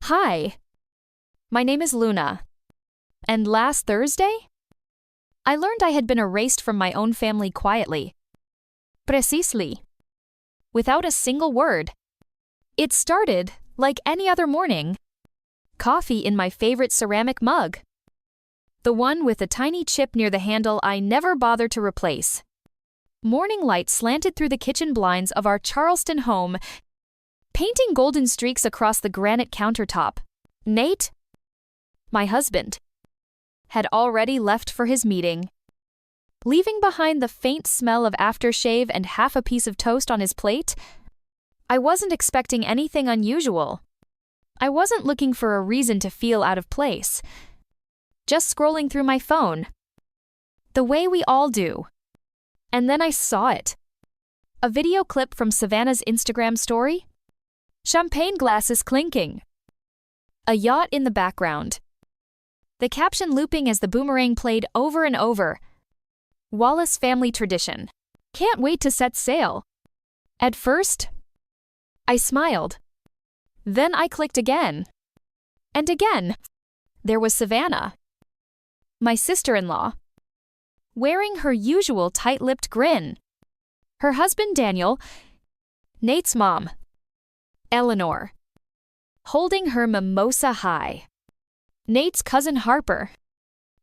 Hi, my name is Luna. And last Thursday, I learned I had been erased from my own family quietly. Precisely. Without a single word. It started, like any other morning. Coffee in my favorite ceramic mug. The one with a tiny chip near the handle I never bothered to replace. Morning light slanted through the kitchen blinds of our Charleston home, painting golden streaks across the granite countertop. Nate, my husband, had already left for his meeting, leaving behind the faint smell of aftershave and half a piece of toast on his plate. I wasn't expecting anything unusual. I wasn't looking for a reason to feel out of place. Just scrolling through my phone. The way we all do. And then I saw it. A video clip from Savannah's Instagram story. Champagne glasses clinking. A yacht in the background. The caption looping as the boomerang played over and over. Wallace family tradition. Can't wait to set sail. At first, I smiled. Then I clicked again. And again. There was Savannah, my sister-in-law, wearing her usual tight-lipped grin. Her husband Daniel, Nate's mom, Eleanor, holding her mimosa high. Nate's cousin Harper,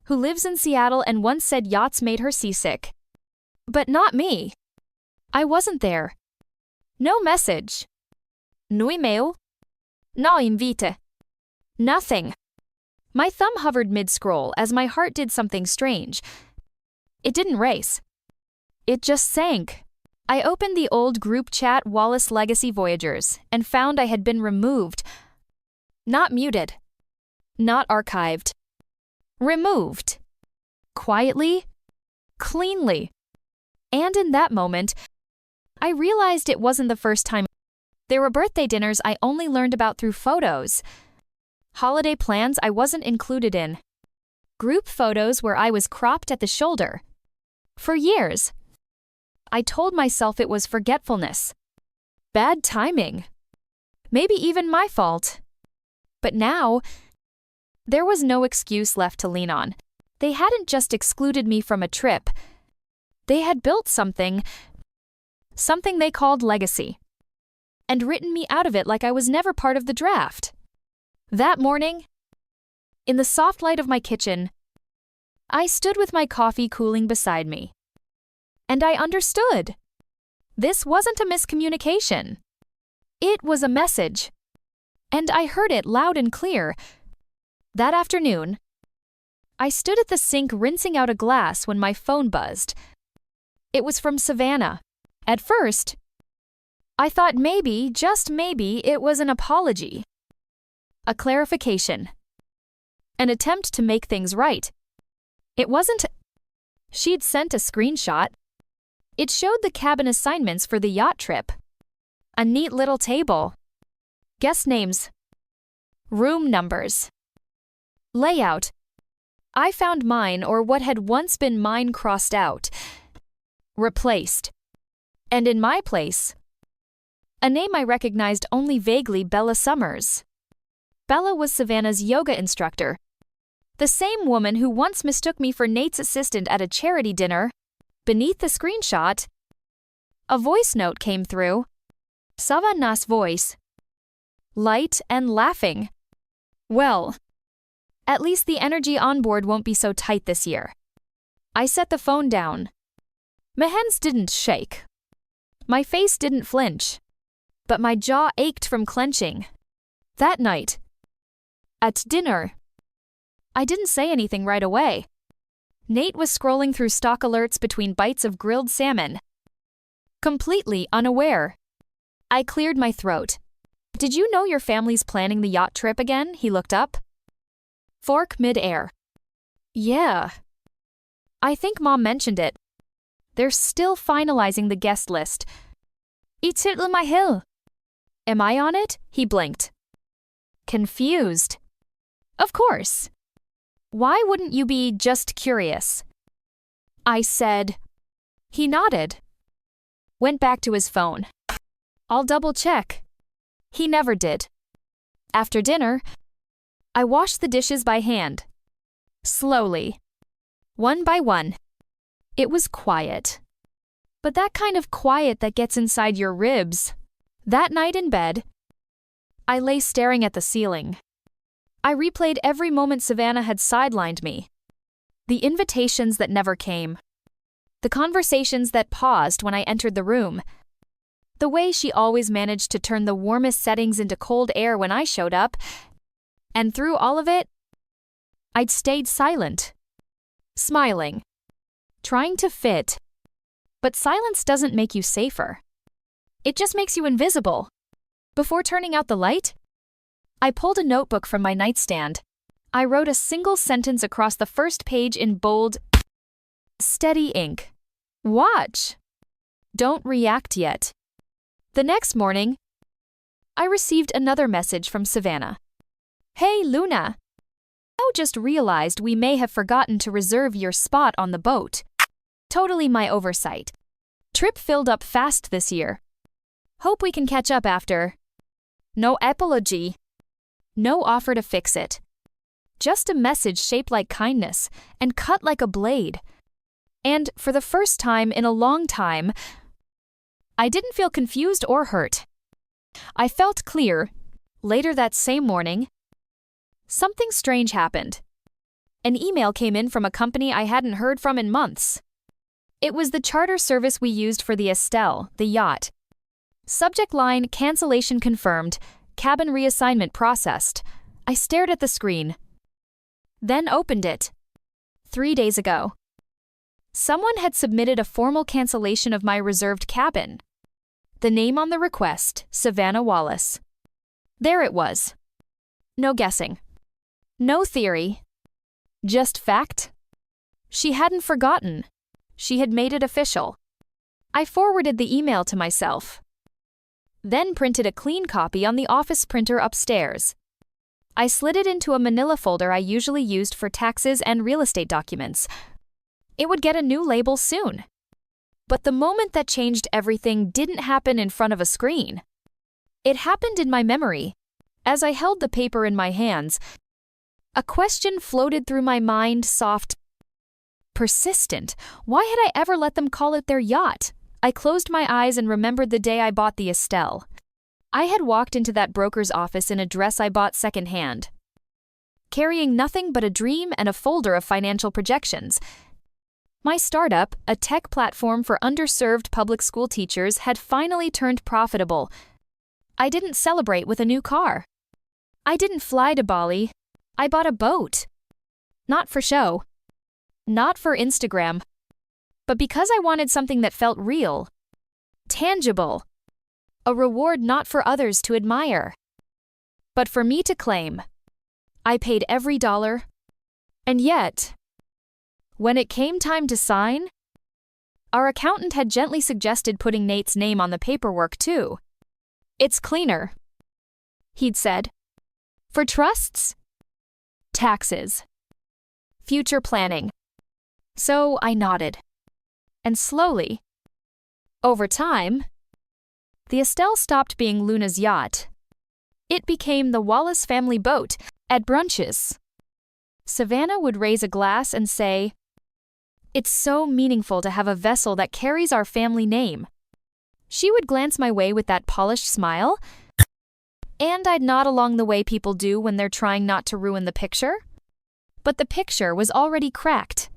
who lives in Seattle and once said yachts made her seasick. But not me. I wasn't there. No message. No email. No invite. Nothing. My thumb hovered mid-scroll as my heart did something strange. It didn't race. It just sank. I opened the old group chat Wallace Legacy Voyagers and found I had been removed. Not muted. Not archived. Removed. Quietly. Cleanly. And in that moment, I realized it wasn't the first time. There were birthday dinners I only learned about through photos. Holiday plans I wasn't included in. Group photos where I was cropped at the shoulder. For years, I told myself it was forgetfulness. Bad timing. Maybe even my fault. But now, there was no excuse left to lean on. They hadn't just excluded me from a trip. They had built something they called legacy, and written me out of it like I was never part of the draft. That morning, in the soft light of my kitchen, I stood with my coffee cooling beside me. And I understood. This wasn't a miscommunication. It was a message. And I heard it loud and clear. That afternoon, I stood at the sink rinsing out a glass when my phone buzzed. It was from Savannah. At first, I thought maybe, just maybe, it was an apology. A clarification. An attempt to make things right. It wasn't. She'd sent a screenshot. It showed the cabin assignments for the yacht trip. A neat little table. Guest names. Room numbers. Layout. I found mine, or what had once been mine, crossed out. Replaced. And in my place, a name I recognized only vaguely: Bella Summers. Bella was Savannah's yoga instructor. The same woman who once mistook me for Nate's assistant at a charity dinner. Beneath the screenshot, a voice note came through. Savannah's voice. Light and laughing. Well, at least the energy on board won't be so tight this year. I set the phone down. My hands didn't shake. My face didn't flinch. But my jaw ached from clenching. That night, at dinner, I didn't say anything right away. Nate was scrolling through stock alerts between bites of grilled salmon. Completely unaware. I cleared my throat. Did you know your family's planning the yacht trip again? He looked up. Fork mid-air. Yeah. I think Mom mentioned it. They're still finalizing the guest list. It's it my hill. Am I on it? He blinked. Confused. Of course. Why wouldn't you be just curious? I said. He nodded. Went back to his phone. I'll double check. He never did. After dinner, I washed the dishes by hand. Slowly. One by one. It was quiet. But that kind of quiet that gets inside your ribs. That night in bed, I lay staring at the ceiling. I replayed every moment Savannah had sidelined me. The invitations that never came. The conversations that paused when I entered the room. The way she always managed to turn the warmest settings into cold air when I showed up. And through all of it, I'd stayed silent. Smiling. Trying to fit. But silence doesn't make you safer. It just makes you invisible. Before turning out the light, I pulled a notebook from my nightstand. I wrote a single sentence across the first page in bold, steady ink. Watch. Don't react yet. The next morning, I received another message from Savannah. Hey, Luna. I just realized we may have forgotten to reserve your spot on the boat. Totally my oversight. Trip filled up fast this year. Hope we can catch up after. No apology. No offer to fix it. Just a message shaped like kindness and cut like a blade. And for the first time in a long time, I didn't feel confused or hurt. I felt clear. Later that same morning, something strange happened. An email came in from a company I hadn't heard from in months. It was the charter service we used for the Estelle, the yacht. Subject line, cancellation confirmed, cabin reassignment processed. I stared at the screen. Then opened it. 3 days ago. Someone had submitted a formal cancellation of my reserved cabin. The name on the request, Savannah Wallace. There it was. No guessing. No theory. Just fact. She hadn't forgotten. She had made it official. I forwarded the email to myself. Then printed a clean copy on the office printer upstairs. I slid it into a manila folder I usually used for taxes and real estate documents. It would get a new label soon. But the moment that changed everything didn't happen in front of a screen. It happened in my memory. As I held the paper in my hands, a question floated through my mind, soft, persistent. Why had I ever let them call it their yacht? I closed my eyes and remembered the day I bought the Estelle. I had walked into that broker's office in a dress I bought secondhand, carrying nothing but a dream and a folder of financial projections. My startup, a tech platform for underserved public school teachers, had finally turned profitable. I didn't celebrate with a new car. I didn't fly to Bali. I bought a boat. Not for show. Not for Instagram. But because I wanted something that felt real. Tangible. A reward not for others to admire, but for me to claim. I paid every dollar. And yet, when it came time to sign, our accountant had gently suggested putting Nate's name on the paperwork too. It's cleaner, he'd said. For trusts, taxes, future planning. So I nodded. And slowly, over time, the Estelle stopped being Luna's yacht. It became the Wallace family boat. At brunches, Savannah would raise a glass and say, "It's so meaningful to have a vessel that carries our family name." She would glance my way with that polished smile, and I'd nod along the way people do when they're trying not to ruin the picture. But the picture was already cracked.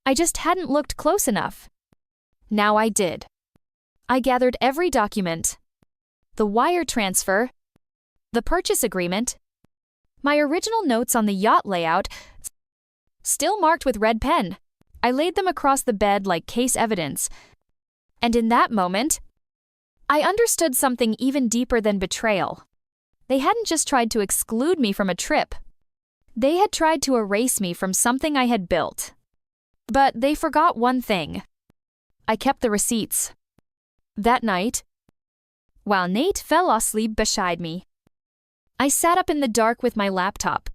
I just hadn't looked close enough. Now I did. I gathered every document. The wire transfer, the purchase agreement, my original notes on the yacht layout, still marked with red pen. I laid them across the bed like case evidence. And in that moment, I understood something even deeper than betrayal. They hadn't just tried to exclude me from a trip. They had tried to erase me from something I had built. But they forgot one thing. I kept the receipts. That night, while Nate fell asleep beside me, I sat up in the dark with my laptop.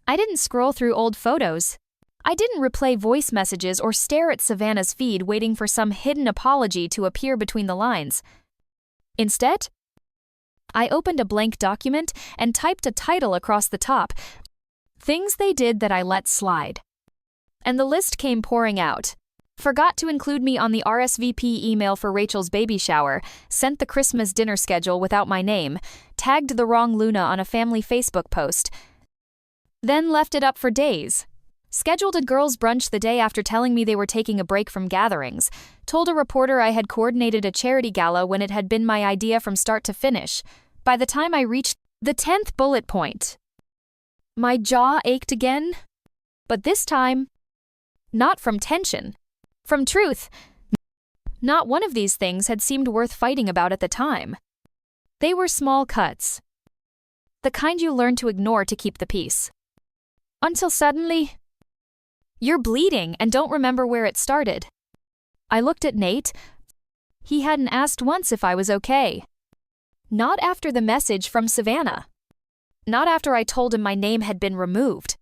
I didn't scroll through old photos. I didn't replay voice messages or stare at Savannah's feed waiting for some hidden apology to appear between the lines. Instead, I opened a blank document and typed a title across the top. Things they did that I let slide. And the list came pouring out. Forgot to include me on the RSVP email for Rachel's baby shower, sent the Christmas dinner schedule without my name, tagged the wrong Luna on a family Facebook post. Then left it up for days. Scheduled a girls' brunch the day after telling me they were taking a break from gatherings. Told a reporter I had coordinated a charity gala when it had been my idea from start to finish. By the time I reached the 10th bullet point, my jaw ached again. But this time, not from tension. From truth. Not one of these things had seemed worth fighting about at the time. They were small cuts. The kind you learn to ignore to keep the peace. Until suddenly, you're bleeding and don't remember where it started. I looked at Nate. He hadn't asked once if I was okay. Not after the message from Savannah. Not after I told him my name had been removed.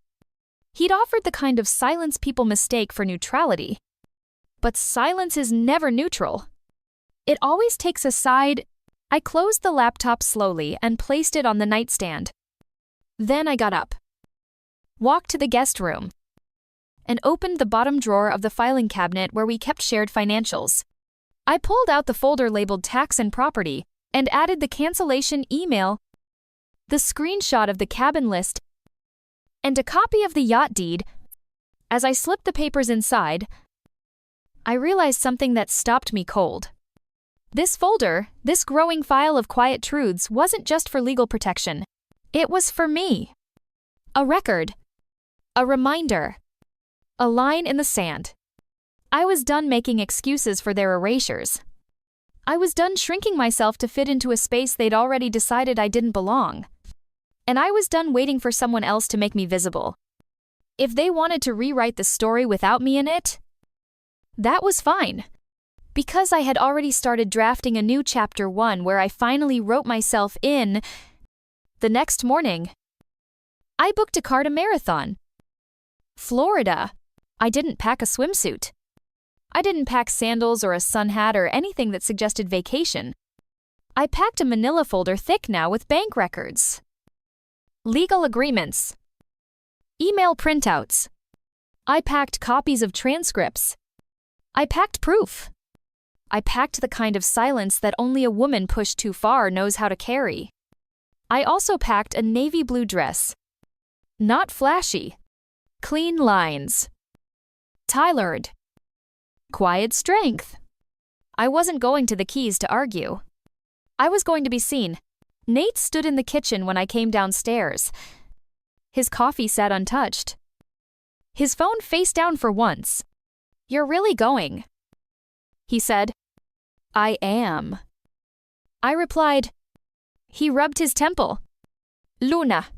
He'd offered the kind of silence people mistake for neutrality. But silence is never neutral. It always takes a side. I closed the laptop slowly and placed it on the nightstand. Then I got up, walked to the guest room, and opened the bottom drawer of the filing cabinet where we kept shared financials. I pulled out the folder labeled Tax and Property and added the cancellation email, the screenshot of the cabin list, and a copy of the yacht deed. As I slipped the papers inside, I realized something that stopped me cold. This folder, this growing file of quiet truths, wasn't just for legal protection. It was for me. A record. A reminder. A line in the sand. I was done making excuses for their erasures. I was done shrinking myself to fit into a space they'd already decided I didn't belong. And I was done waiting for someone else to make me visible. If they wanted to rewrite the story without me in it, that was fine. Because I had already started drafting a new chapter 1 where I finally wrote myself in. The next morning, I booked a car to Marathon. Florida. I didn't pack a swimsuit. I didn't pack sandals or a sun hat or anything that suggested vacation. I packed a manila folder thick now with bank records, legal agreements, email printouts. I packed copies of transcripts. I packed proof. I packed the kind of silence that only a woman pushed too far knows how to carry. I also packed a navy blue dress. Not flashy. Clean lines. Tailored. Quiet strength. I wasn't going to the Keys to argue. I was going to be seen. Nate stood in the kitchen when I came downstairs. His coffee sat untouched. His phone face down for once. "You're really going," he said. "I am." I replied. He rubbed his temple. "Luna,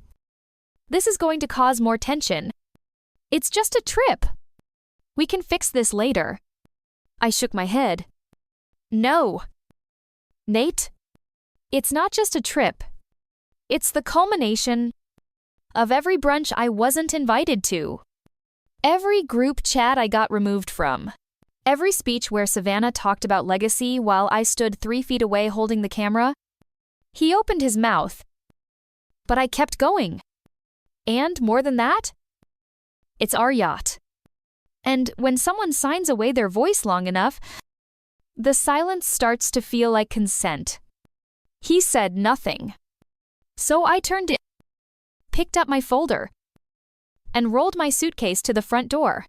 this is going to cause more tension. It's just a trip. We can fix this later." I shook my head. "No. Nate, it's not just a trip. It's the culmination of every brunch I wasn't invited to. Every group chat I got removed from. Every speech where Savannah talked about legacy while I stood 3 feet away holding the camera. He opened his mouth, but I kept going. And more than that, it's our yacht. And when someone signs away their voice long enough, the silence starts to feel like consent. He said nothing. So I turned in, picked up my folder, and rolled my suitcase to the front door.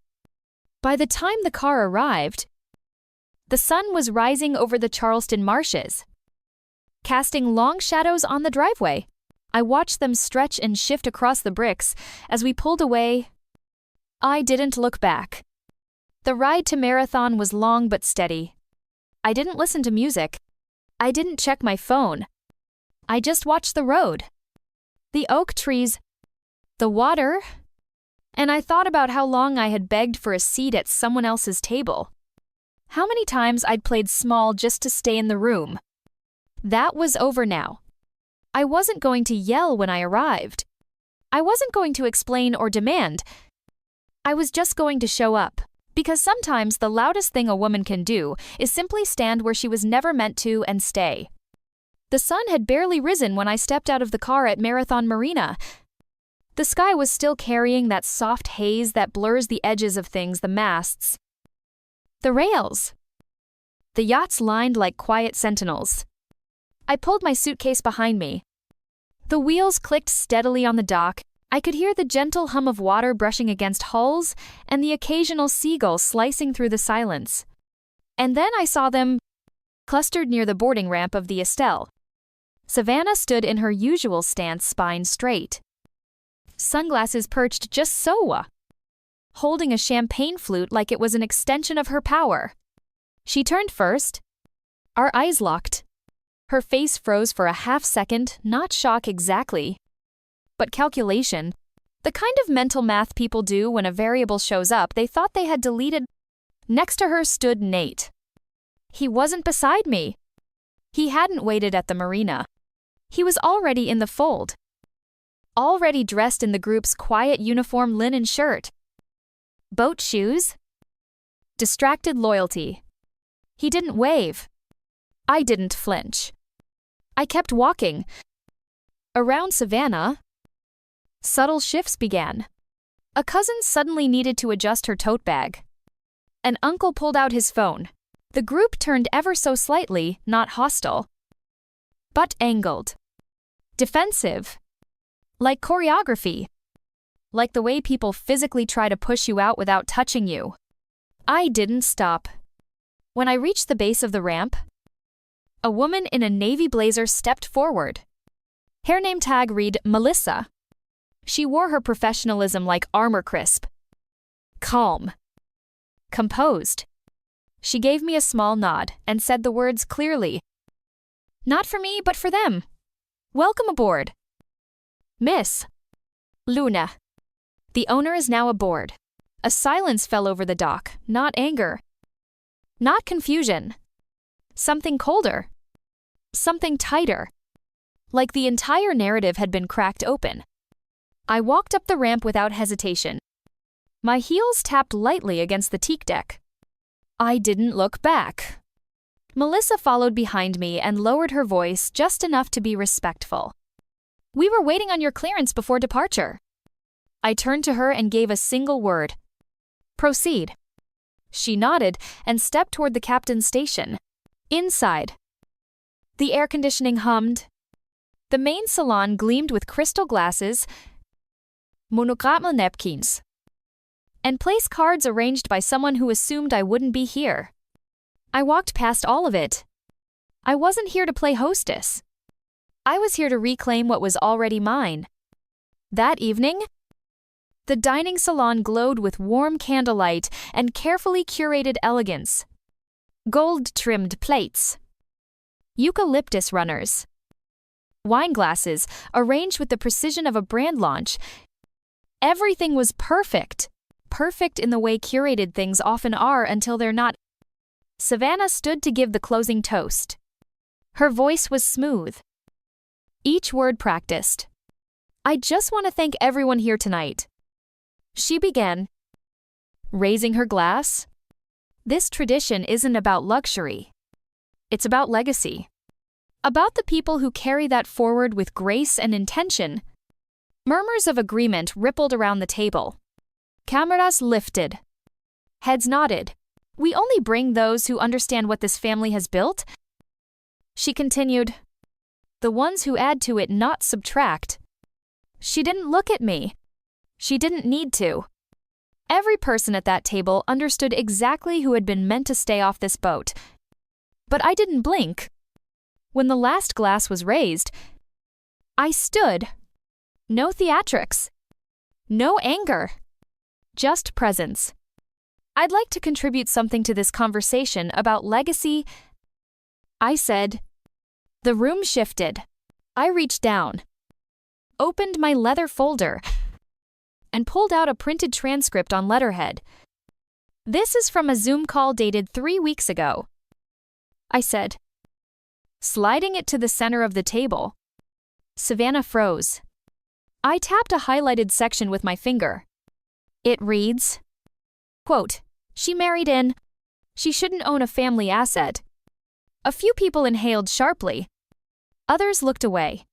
By the time the car arrived, the sun was rising over the Charleston marshes, casting long shadows on the driveway. I watched them stretch and shift across the bricks as we pulled away. I didn't look back. The ride to Marathon was long but steady. I didn't listen to music. I didn't check my phone. I just watched the road, the oak trees, the water, and I thought about how long I had begged for a seat at someone else's table. How many times I'd played small just to stay in the room. That was over now. I wasn't going to yell when I arrived. I wasn't going to explain or demand. I was just going to show up. Because sometimes the loudest thing a woman can do is simply stand where she was never meant to and stay. The sun had barely risen when I stepped out of the car at Marathon Marina. The sky was still carrying that soft haze that blurs the edges of things, the masts, the rails. The yachts lined like quiet sentinels. I pulled my suitcase behind me. The wheels clicked steadily on the dock. I could hear the gentle hum of water brushing against hulls and the occasional seagull slicing through the silence. And then I saw them clustered near the boarding ramp of the Estelle. Savannah stood in her usual stance, spine straight, sunglasses perched just so, holding a champagne flute like it was an extension of her power. She turned first. Our eyes locked. Her face froze for a half second, not shock exactly, but calculation. The kind of mental math people do when a variable shows up they thought they had deleted. Next to her stood Nate. He wasn't beside me. He hadn't waited at the marina. He was already in the fold. Already dressed in the group's quiet uniform linen shirt. Boat shoes. Distracted loyalty. He didn't wave. I didn't flinch. I kept walking. Around Savannah, subtle shifts began. A cousin suddenly needed to adjust her tote bag. An uncle pulled out his phone. The group turned ever so slightly, not hostile, but angled. Defensive. Like choreography. Like the way people physically try to push you out without touching you. I didn't stop. When I reached the base of the ramp, a woman in a navy blazer stepped forward. Her name tag read Melissa. She wore her professionalism like armor crisp. Calm. Composed. She gave me a small nod and said the words clearly. Not for me, but for them. Welcome aboard. Miss Luna. The owner is now aboard. A silence fell over the dock, not anger. Not confusion. Something colder. Something tighter. Like the entire narrative had been cracked open. I walked up the ramp without hesitation. My heels tapped lightly against the teak deck. I didn't look back. Melissa followed behind me and lowered her voice just enough to be respectful. We were waiting on your clearance before departure. I turned to her and gave a single word. Proceed. She nodded and stepped toward the captain's station. Inside. The air conditioning hummed. The main salon gleamed with crystal glasses, monochrome napkins, and place cards arranged by someone who assumed I wouldn't be here. I walked past all of it. I wasn't here to play hostess. I was here to reclaim what was already mine. That evening, the dining salon glowed with warm candlelight and carefully curated elegance. Gold-trimmed plates. Eucalyptus runners. Wine glasses arranged with the precision of a brand launch. Everything was perfect. Perfect in the way curated things often are until they're not. Savannah stood to give the closing toast. Her voice was smooth. Each word practiced. I just want to thank everyone here tonight. She began, raising her glass. This tradition isn't about luxury. It's about legacy. About the people who carry that forward with grace and intention. Murmurs of agreement rippled around the table. Cameras lifted. Heads nodded. We only bring those who understand what this family has built. She continued. The ones who add to it, not subtract. She didn't look at me. She didn't need to. Every person at that table understood exactly who had been meant to stay off this boat. But I didn't blink. When the last glass was raised, I stood. No theatrics. No anger. Just presence. I'd like to contribute something to this conversation about legacy. I said. The room shifted. I reached down, opened my leather folder, and pulled out a printed transcript on letterhead. This is from a Zoom call dated 3 weeks ago. I said, sliding it to the center of the table. Savannah froze. I tapped a highlighted section with my finger. It reads, quote, she married in. She shouldn't own a family asset. A few people inhaled sharply. Others looked away.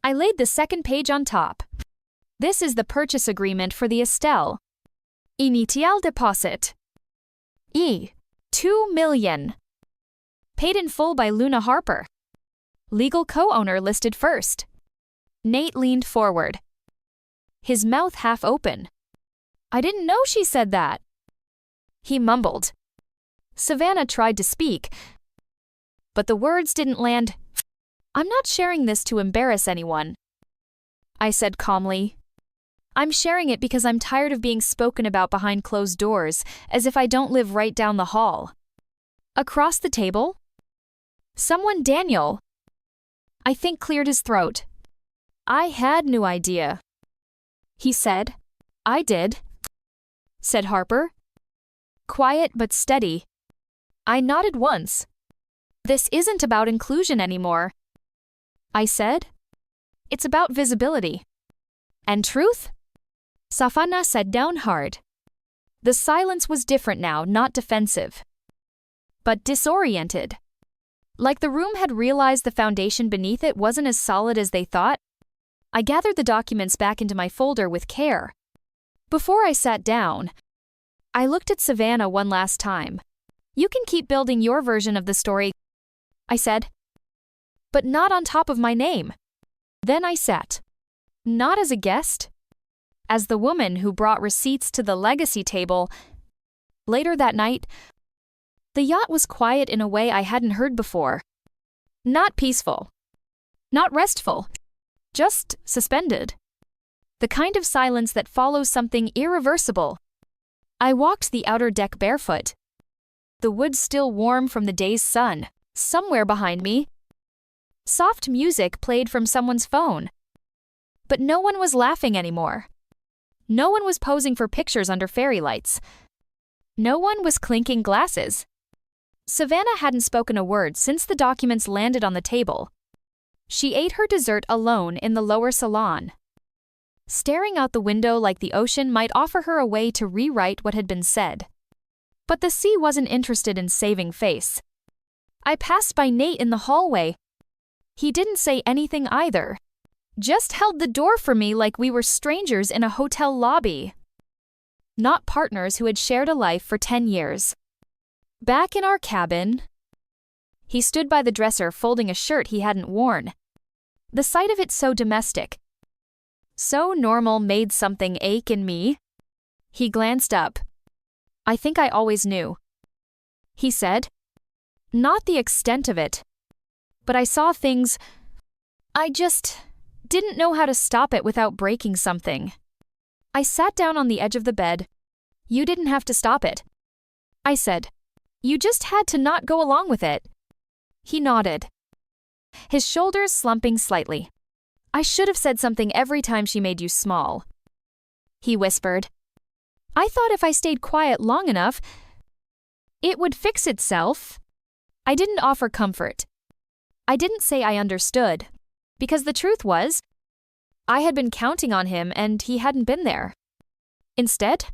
I laid the second page on top. This is the purchase agreement for the Estelle. Initial deposit. 2 million. Paid in full by Luna Harper. Legal co-owner listed first. Nate leaned forward, his mouth half open. I didn't know she said that. He mumbled. Savannah tried to speak, but the words didn't land. I'm not sharing this to embarrass anyone, I said calmly. I'm sharing it because I'm tired of being spoken about behind closed doors, as if I don't live right down the hall. Across the table, someone, Daniel, I think, cleared his throat. I had no idea. He said. I did, said Harper. Quiet but steady. I nodded once. This isn't about inclusion anymore, I said. It's about visibility. And truth? Savannah sat down hard. The silence was different now, not defensive, but disoriented. Like the room had realized the foundation beneath it wasn't as solid as they thought. I gathered the documents back into my folder with care. Before I sat down, I looked at Savannah one last time. You can keep building your version of the story, I said, but not on top of my name. Then I sat, not as a guest, as the woman who brought receipts to the legacy table. Later that night, the yacht was quiet in a way I hadn't heard before. Not peaceful, not restful, just suspended. The kind of silence that follows something irreversible. I walked the outer deck barefoot. The wood still warm from the day's sun. Somewhere behind me, soft music played from someone's phone. But no one was laughing anymore. No one was posing for pictures under fairy lights. No one was clinking glasses. Savannah hadn't spoken a word since the documents landed on the table. She ate her dessert alone in the lower salon. Staring out the window like the ocean might offer her a way to rewrite what had been said. But the sea wasn't interested in saving face. I passed by Nate in the hallway. He didn't say anything either. Just held the door for me like we were strangers in a hotel lobby. Not partners who had shared a life for 10 years. Back in our cabin, he stood by the dresser folding a shirt he hadn't worn. The sight of it so domestic, so normal, made something ache in me. He glanced up. I think I always knew, he said. Not the extent of it, but I saw things. I just didn't know how to stop it without breaking something. I sat down on the edge of the bed. You didn't have to stop it, I said. You just had to not go along with it. He nodded, his shoulders slumping slightly. I should have said something every time she made you small, he whispered. I thought if I stayed quiet long enough, it would fix itself. I didn't offer comfort. I didn't say I understood, because the truth was, I had been counting on him and he hadn't been there. Instead,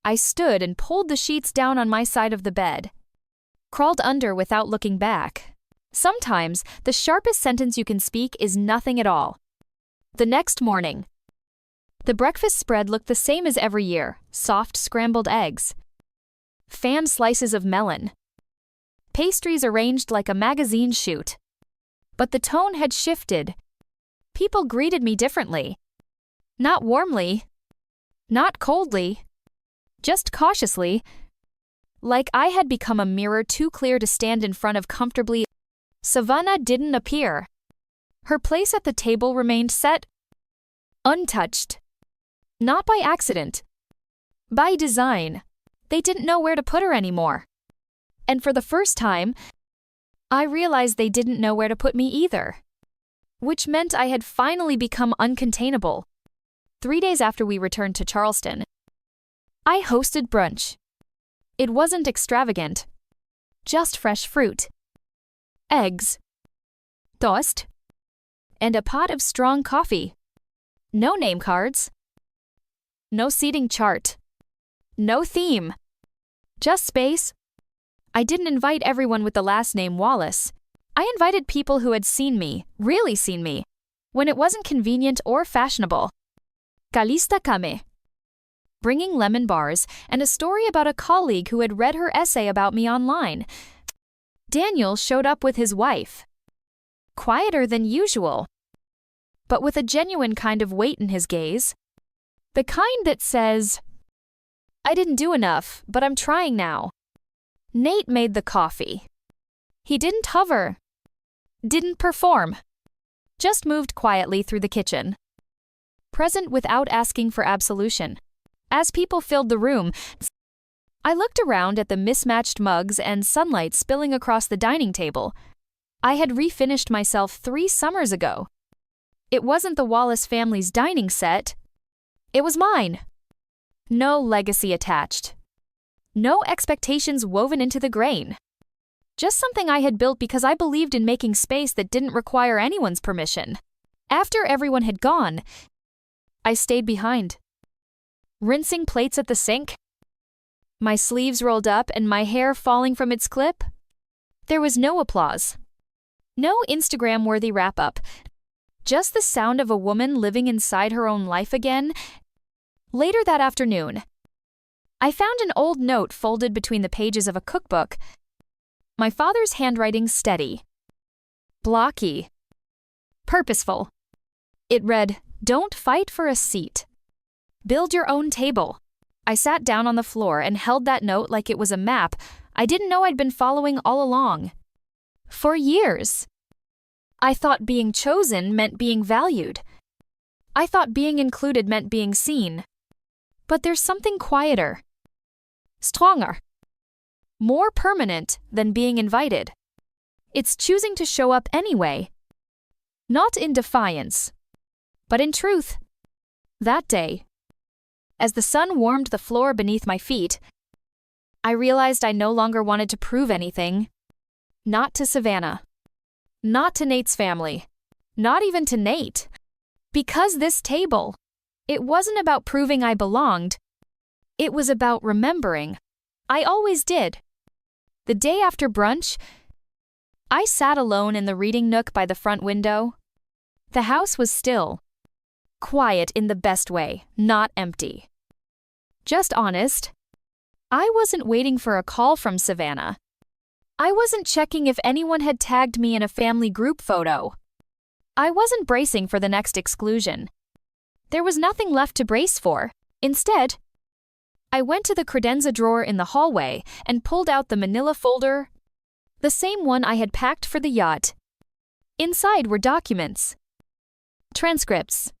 I stood and pulled the sheets down on my side of the bed, crawled under without looking back. Sometimes, the sharpest sentence you can speak is nothing at all. The next morning, the breakfast spread looked the same as every year: soft scrambled eggs, fan slices of melon, pastries arranged like a magazine shoot. But the tone had shifted. People greeted me differently. Not warmly, not coldly, just cautiously, like I had become a mirror too clear to stand in front of comfortably. Savannah didn't appear. Her place at the table remained set, untouched. Not by accident, by design. They didn't know where to put her anymore. And for the first time, I realized they didn't know where to put me either. Which meant I had finally become uncontainable. 3 days after we returned to Charleston, I hosted brunch. It wasn't extravagant. Just fresh fruit, eggs, toast, and a pot of strong coffee. No name cards. No seating chart. No theme. Just space. I didn't invite everyone with the last name Wallace. I invited people who had seen me, really seen me, when it wasn't convenient or fashionable. Kalista kame. Bringing lemon bars and a story about a colleague who had read her essay about me online. Daniel showed up with his wife. Quieter than usual, but with a genuine kind of weight in his gaze. The kind that says, I didn't do enough, but I'm trying now. Nate made the coffee. He didn't hover. Didn't perform. Just moved quietly through the kitchen. Present without asking for absolution. As people filled the room, I looked around at the mismatched mugs and sunlight spilling across the dining table. I had refinished myself 3 summers ago. It wasn't the Wallace family's dining set. It was mine. No legacy attached. No expectations woven into the grain. Just something I had built because I believed in making space that didn't require anyone's permission. After everyone had gone, I stayed behind. Rinsing plates at the sink. My sleeves rolled up and my hair falling from its clip. There was no applause. No Instagram-worthy wrap-up. Just the sound of a woman living inside her own life again. Later that afternoon, I found an old note folded between the pages of a cookbook. My father's handwriting steady. Blocky. Purposeful. It read, "Don't fight for a seat. Build your own table." I sat down on the floor and held that note like it was a map I didn't know I'd been following all along. For years. I thought being chosen meant being valued. I thought being included meant being seen. But there's something quieter. Stronger. More permanent than being invited. It's choosing to show up anyway. Not in defiance, but in truth. That day, as the sun warmed the floor beneath my feet, I realized I no longer wanted to prove anything. Not to Savannah. Not to Nate's family. Not even to Nate. Because this table, it wasn't about proving I belonged. It was about remembering. I always did. The day after brunch, I sat alone in the reading nook by the front window. The house was still. Quiet in the best way, not empty. Just honest. I wasn't waiting for a call from Savannah. I wasn't checking if anyone had tagged me in a family group photo. I wasn't bracing for the next exclusion. There was nothing left to brace for. Instead, I went to the credenza drawer in the hallway and pulled out the manila folder, the same one I had packed for the yacht. Inside were documents, transcripts,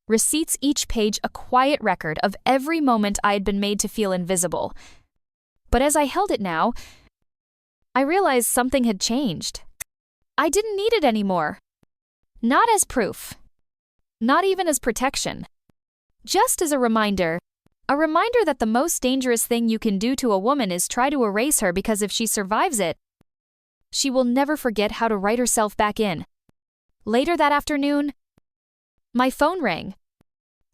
receipts, each page a quiet record of every moment I had been made to feel invisible. But as I held it now, I realized something had changed. I didn't need it anymore. Not as proof. Not even as protection. Just as a reminder that the most dangerous thing you can do to a woman is try to erase her, because if she survives it, she will never forget how to write herself back in. Later that afternoon, my phone rang.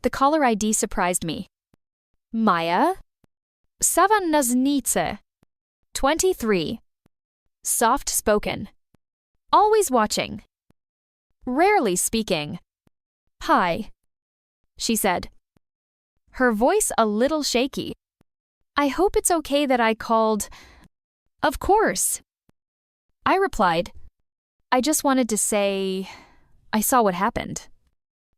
The caller ID surprised me. Maya? Savannaznice. 23. Soft-spoken. Always watching. Rarely speaking. Hi, she said. Her voice a little shaky. I hope it's okay that I called. Of course. I replied. I just wanted to say, I saw what happened.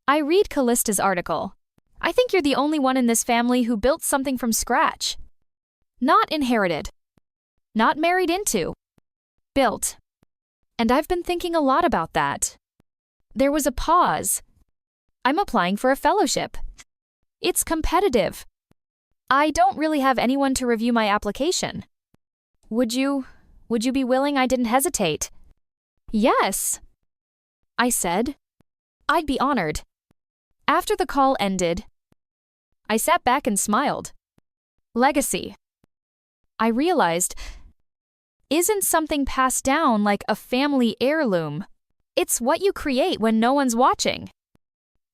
I read Callista's article. I think you're the only one in this family who built something from scratch. Not inherited. Not married into. Built. And I've been thinking a lot about that. There was a pause. I'm applying for a fellowship. It's competitive. I don't really have anyone to review my application. Would you be willing? I didn't hesitate. Yes, I said. I'd be honored. After the call ended, I sat back and smiled. Legacy. I realized, isn't something passed down like a family heirloom. It's what you create when no one's watching.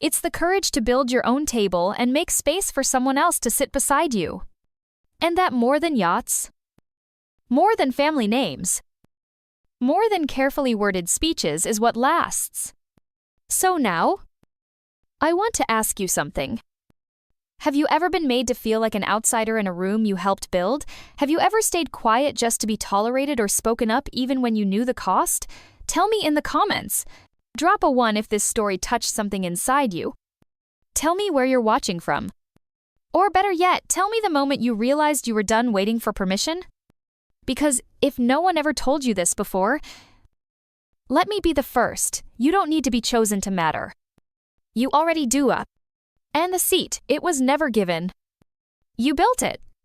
It's the courage to build your own table and make space for someone else to sit beside you. And that more than yachts, more than family names, More than carefully worded speeches is what lasts. So now, I want to ask you something. Have you ever been made to feel like an outsider in a room you helped build? Have you ever stayed quiet just to be tolerated or spoken up even when you knew the cost? Tell me in the comments. Drop a 1 if this story touched something inside you. Tell me where you're watching from. Or better yet, tell me the moment you realized you were done waiting for permission. Because if no one ever told you this before, let me be the first. You don't need to be chosen to matter. You already do. And the seat, it was never given. You built it.